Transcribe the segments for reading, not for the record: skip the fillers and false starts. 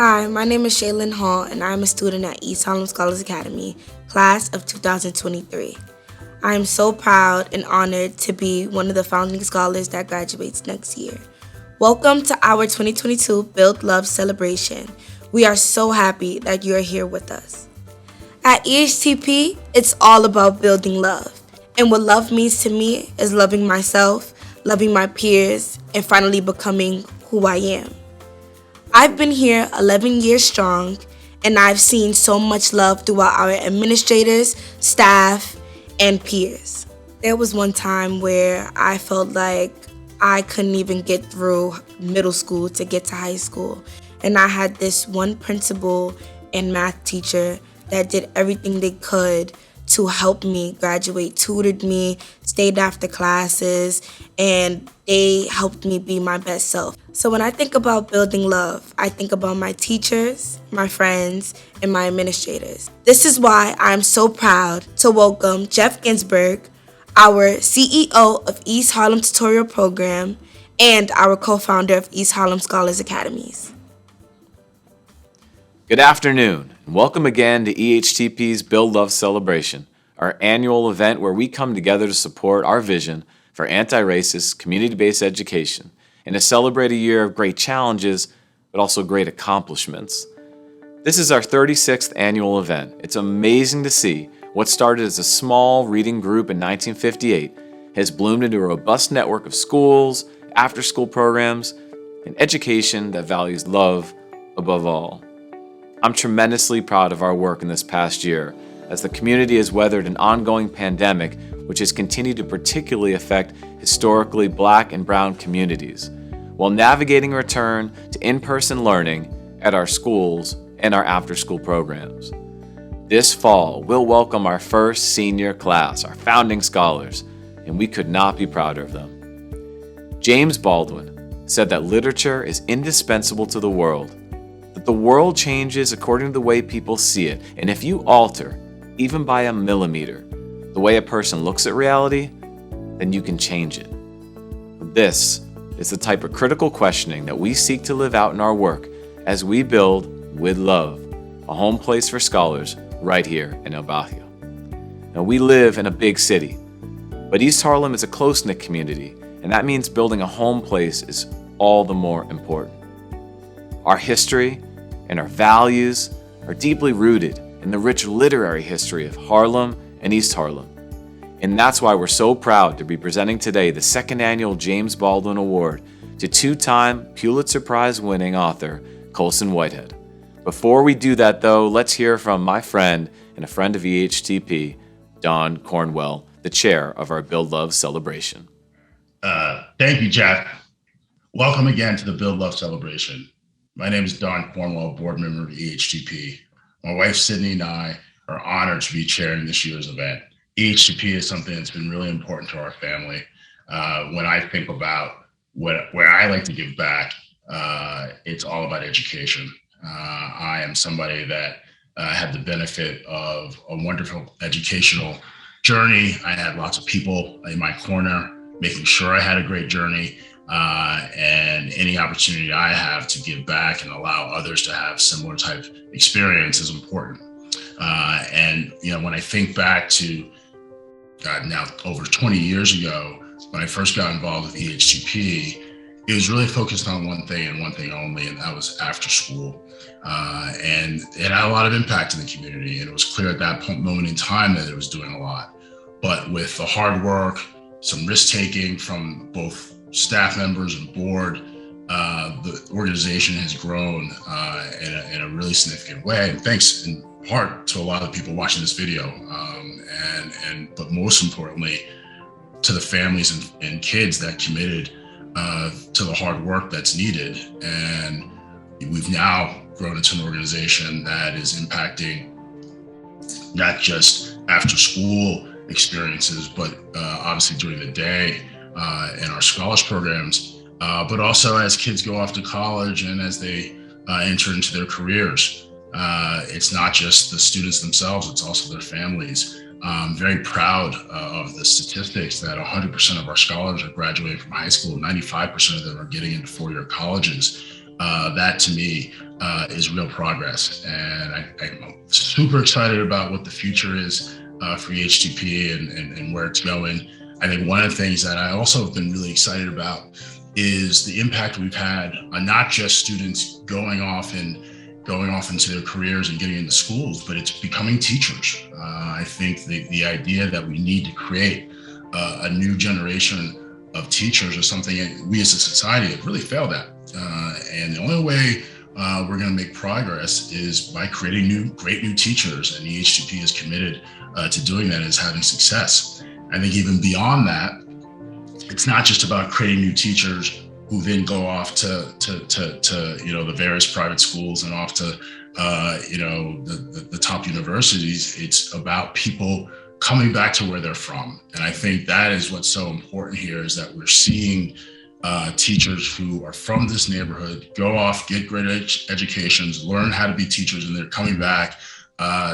Hi, my name is Shaylin Hall, and I'm a student at East Harlem Scholars Academy, class of 2023. I am so proud and honored to be one of the founding scholars that graduates next year. Welcome to our 2022 Build Love celebration. We are so happy that you are here with us. At EHTP, it's all about building love. And what love means to me is loving myself, loving my peers, and finally becoming who I am. I've been here 11 years strong, and I've seen so much love throughout our administrators, staff, and peers. There was one time where I felt like I couldn't even get through middle school to get to high school. And I had this one principal and math teacher that did everything they could to help me graduate, tutored me, stayed after classes, and they helped me be my best self. So when I think about building love, I think about my teachers, my friends, and my administrators. This is why I'm so proud to welcome Jeff Ginsburg, our CEO of East Harlem Tutorial Program, and our co-founder of East Harlem Scholars Academies. Good afternoon, and welcome again to EHTP's Build Love Celebration, our annual event where we come together to support our vision for anti-racist, community-based education and to celebrate a year of great challenges, but also great accomplishments. This is our 36th annual event. It's amazing to see what started as a small reading group in 1958 has bloomed into a robust network of schools, after-school programs, and education that values love above all. I'm tremendously proud of our work in this past year as the community has weathered an ongoing pandemic which has continued to particularly affect historically Black and Brown communities, while navigating a return to in-person learning at our schools and our after-school programs. This fall, we'll welcome our first senior class, our founding scholars, and we could not be prouder of them. James Baldwin said that literature is indispensable to the world, that the world changes according to the way people see it, and if you alter, even by a millimeter, the way a person looks at reality, then you can change it. This is the type of critical questioning that we seek to live out in our work as we build, with love, a home place for scholars right here in El Barrio. Now, we live in a big city, but East Harlem is a close-knit community, and that means building a home place is all the more important. Our history and our values are deeply rooted in the rich literary history of Harlem and East Harlem. And that's why we're so proud to be presenting today the second annual James Baldwin Award to two-time Pulitzer Prize-winning author Colson Whitehead. Before we do that, though, let's hear from my friend and a friend of EHTP, Don Cornwell, the chair of our Build Love celebration. Thank you, Jeff. Welcome again to the Build Love celebration. My name is Don Cornwell, board member of EHTP. My wife, Sydney, and I are honored to be chairing this year's event. EHTP is something that's been really important to our family. When I think about where I like to give back, it's all about education. I am somebody that had the benefit of a wonderful educational journey. I had lots of people in my corner making sure I had a great journey. And any opportunity I have to give back and allow others to have similar type experience is important. And when I think back to now over 20 years ago, when I first got involved with EHTP, it was really focused on one thing and one thing only, and that was after school. And it had a lot of impact in the community, and it was clear at that moment in time that it was doing a lot. But with the hard work, some risk-taking from both staff members and board, the organization has grown in a really significant way. And thanks in part to a lot of people watching this video, but most importantly, to the families and kids that committed to the hard work that's needed. And we've now grown into an organization that is impacting not just after school experiences, but obviously during the day in our scholars programs, but also as kids go off to college and as they enter into their careers. It's not just the students themselves, it's also their families. I'm very proud of the statistics that 100% of our scholars are graduating from high school, 95% of them are getting into four-year colleges. That to me is real progress. And I'm super excited about what the future is for EHTP and where it's going. I think one of the things that I also have been really excited about is the impact we've had on not just students going off into their careers and getting into schools, but it's becoming teachers. I think the idea that we need to create a new generation of teachers is something we as a society have really failed at. And the only way we're going to make progress is by creating great new teachers, and EHTP is committed to doing that, is having success. I think even beyond that, it's not just about creating new teachers who then go off to the various private schools and off to the top universities. It's about people coming back to where they're from. And I think that is what's so important here, is that we're seeing teachers who are from this neighborhood go off, get great educations, learn how to be teachers, and they're coming back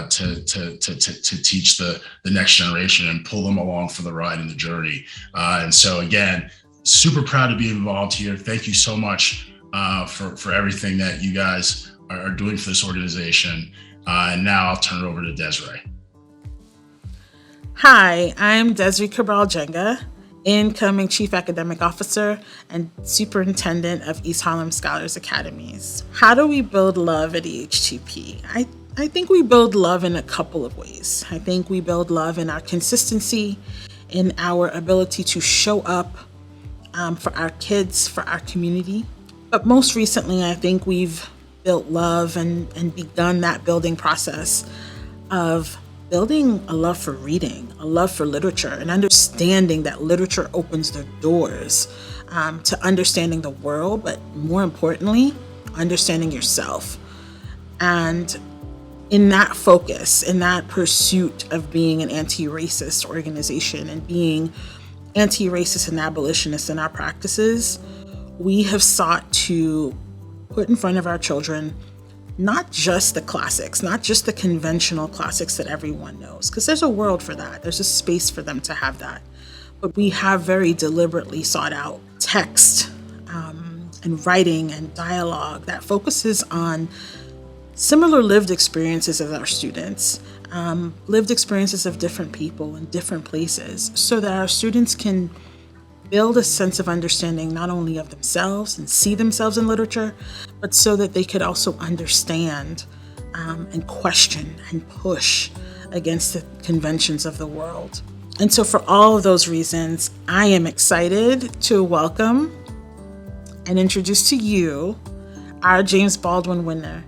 to teach the next generation and pull them along for the ride in the journey. And so again, super proud to be involved here. Thank you so much for everything that you guys are doing for this organization. And now I'll turn it over to Desiree. Hi, I'm Desiree Cabral-Jenga, incoming Chief Academic Officer and Superintendent of East Harlem Scholars Academies. How do we build love at EHTP? I think we build love in a couple of ways. I think we build love in our consistency, in our ability to show up for our kids, for our community. But most recently, I think we've built love and begun that building process of building a love for reading, a love for literature, and understanding that literature opens the doors to understanding the world, but more importantly, understanding yourself. And in that focus, in that pursuit of being an anti-racist organization and being anti-racist and abolitionist in our practices, we have sought to put in front of our children not just the classics, not just the conventional classics that everyone knows, because there's a world for that. There's a space for them to have that. But we have very deliberately sought out text and writing and dialogue that focuses on similar lived experiences of our students, lived experiences of different people in different places, so that our students can build a sense of understanding not only of themselves and see themselves in literature, but so that they could also understand and question and push against the conventions of the world. And so for all of those reasons, I am excited to welcome and introduce to you our James Baldwin winner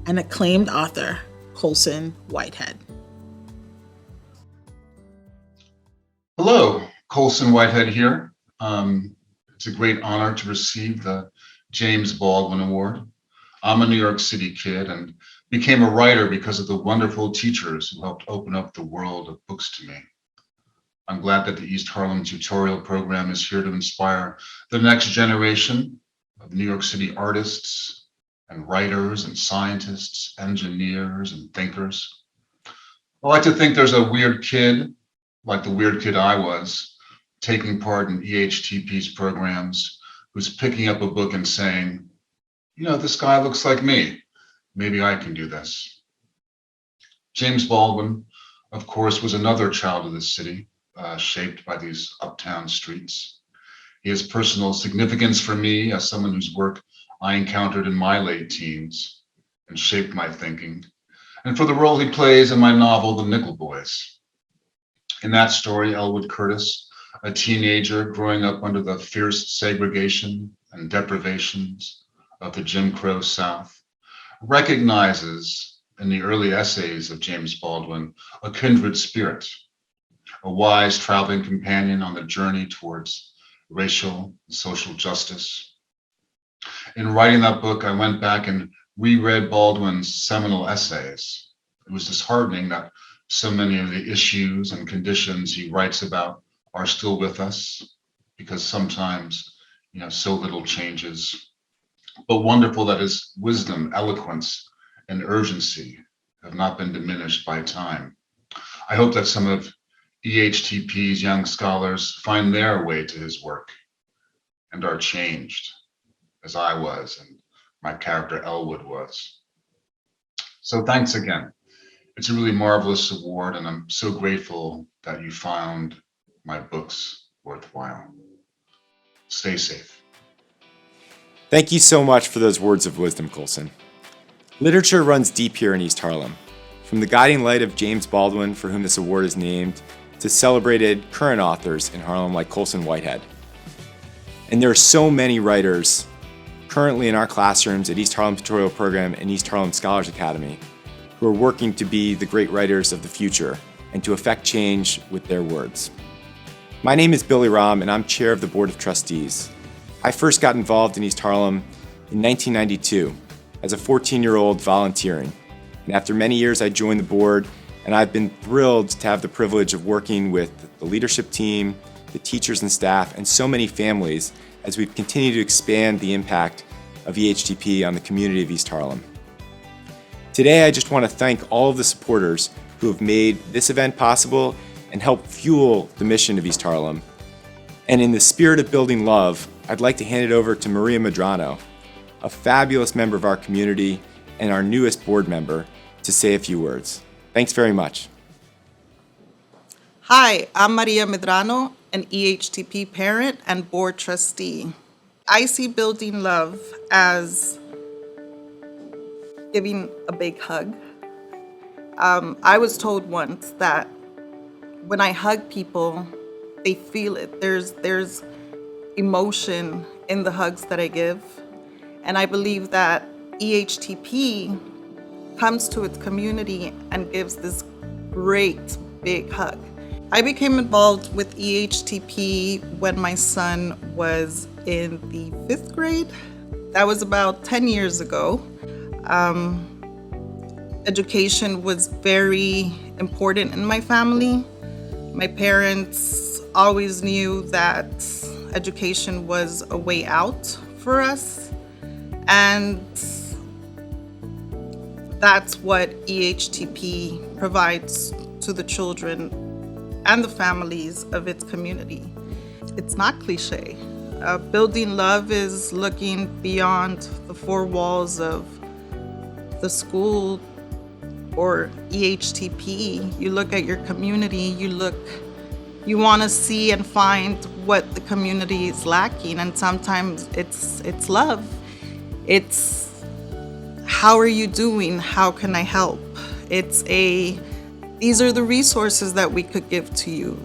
and acclaimed author, Colson Whitehead. Hello, Colson Whitehead here. It's a great honor to receive the James Baldwin Award. I'm a New York City kid and became a writer because of the wonderful teachers who helped open up the world of books to me. I'm glad that the East Harlem tutorial program is here to inspire the next generation of New York City artists and writers and scientists, engineers and thinkers. I like to think there's a weird kid, like the weird kid I was, taking part in EHTP's programs, who's picking up a book and saying, this guy looks like me. Maybe I can do this. James Baldwin, of course, was another child of the city, shaped by these uptown streets. He has personal significance for me as someone whose work I encountered in my late teens and shaped my thinking, and for the role he plays in my novel, The Nickel Boys. In that story, Elwood Curtis, a teenager growing up under the fierce segregation and deprivations of the Jim Crow South, recognizes in the early essays of James Baldwin a kindred spirit, a wise traveling companion on the journey towards racial and social justice. In writing that book, I went back and reread Baldwin's seminal essays. It was disheartening that so many of the issues and conditions he writes about are still with us, because sometimes, so little changes. But wonderful that his wisdom, eloquence, and urgency have not been diminished by time. I hope that some of EHTP's young scholars find their way to his work and are changed, as I was, and my character Elwood was. So thanks again. It's a really marvelous award, and I'm so grateful that you found my books worthwhile. Stay safe. Thank you so much for those words of wisdom, Colson. Literature runs deep here in East Harlem. From the guiding light of James Baldwin, for whom this award is named, to celebrated current authors in Harlem like Colson Whitehead. And there are so many writers currently in our classrooms at East Harlem Tutorial Program and East Harlem Scholars Academy who are working to be the great writers of the future and to affect change with their words. My name is Billy Rahm, and I'm chair of the Board of Trustees. I first got involved in East Harlem in 1992 as a 14-year-old volunteering. And after many years, I joined the board, and I've been thrilled to have the privilege of working with the leadership team, the teachers and staff, and so many families as we've continued to expand the impact of EHTP on the community of East Harlem. Today, I just want to thank all of the supporters who have made this event possible and helped fuel the mission of East Harlem. And in the spirit of building love, I'd like to hand it over to Maria Medrano, a fabulous member of our community and our newest board member, to say a few words. Thanks very much. Hi, I'm Maria Medrano, an EHTP parent and board trustee. I see building love as giving a big hug. I was told once that when I hug people, they feel it. There's emotion in the hugs that I give. And I believe that EHTP comes to its community and gives this great big hug. I became involved with EHTP when my son was in the 5th grade. That was about 10 years ago. Education was very important in my family. My parents always knew that education was a way out for us. And that's what EHTP provides to the children and the families of its community. It's not cliche. Building love is looking beyond the 4 walls of the school or EHTP. You look at your community, you want to see and find what the community is lacking, and sometimes it's love. It's how are you doing? How can I help? These are the resources that we could give to you.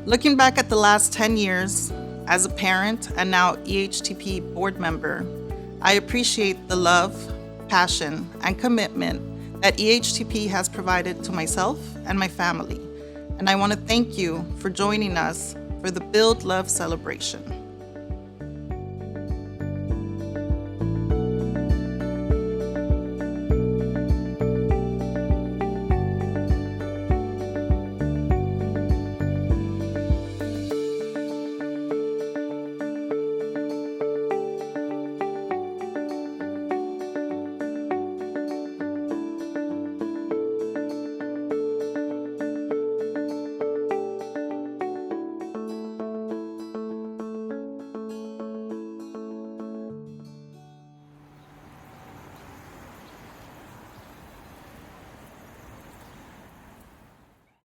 Looking back at the last 10 years as a parent and now EHTP board member, I appreciate the love, passion, and commitment that EHTP has provided to myself and my family. And I want to thank you for joining us for the Build Love celebration.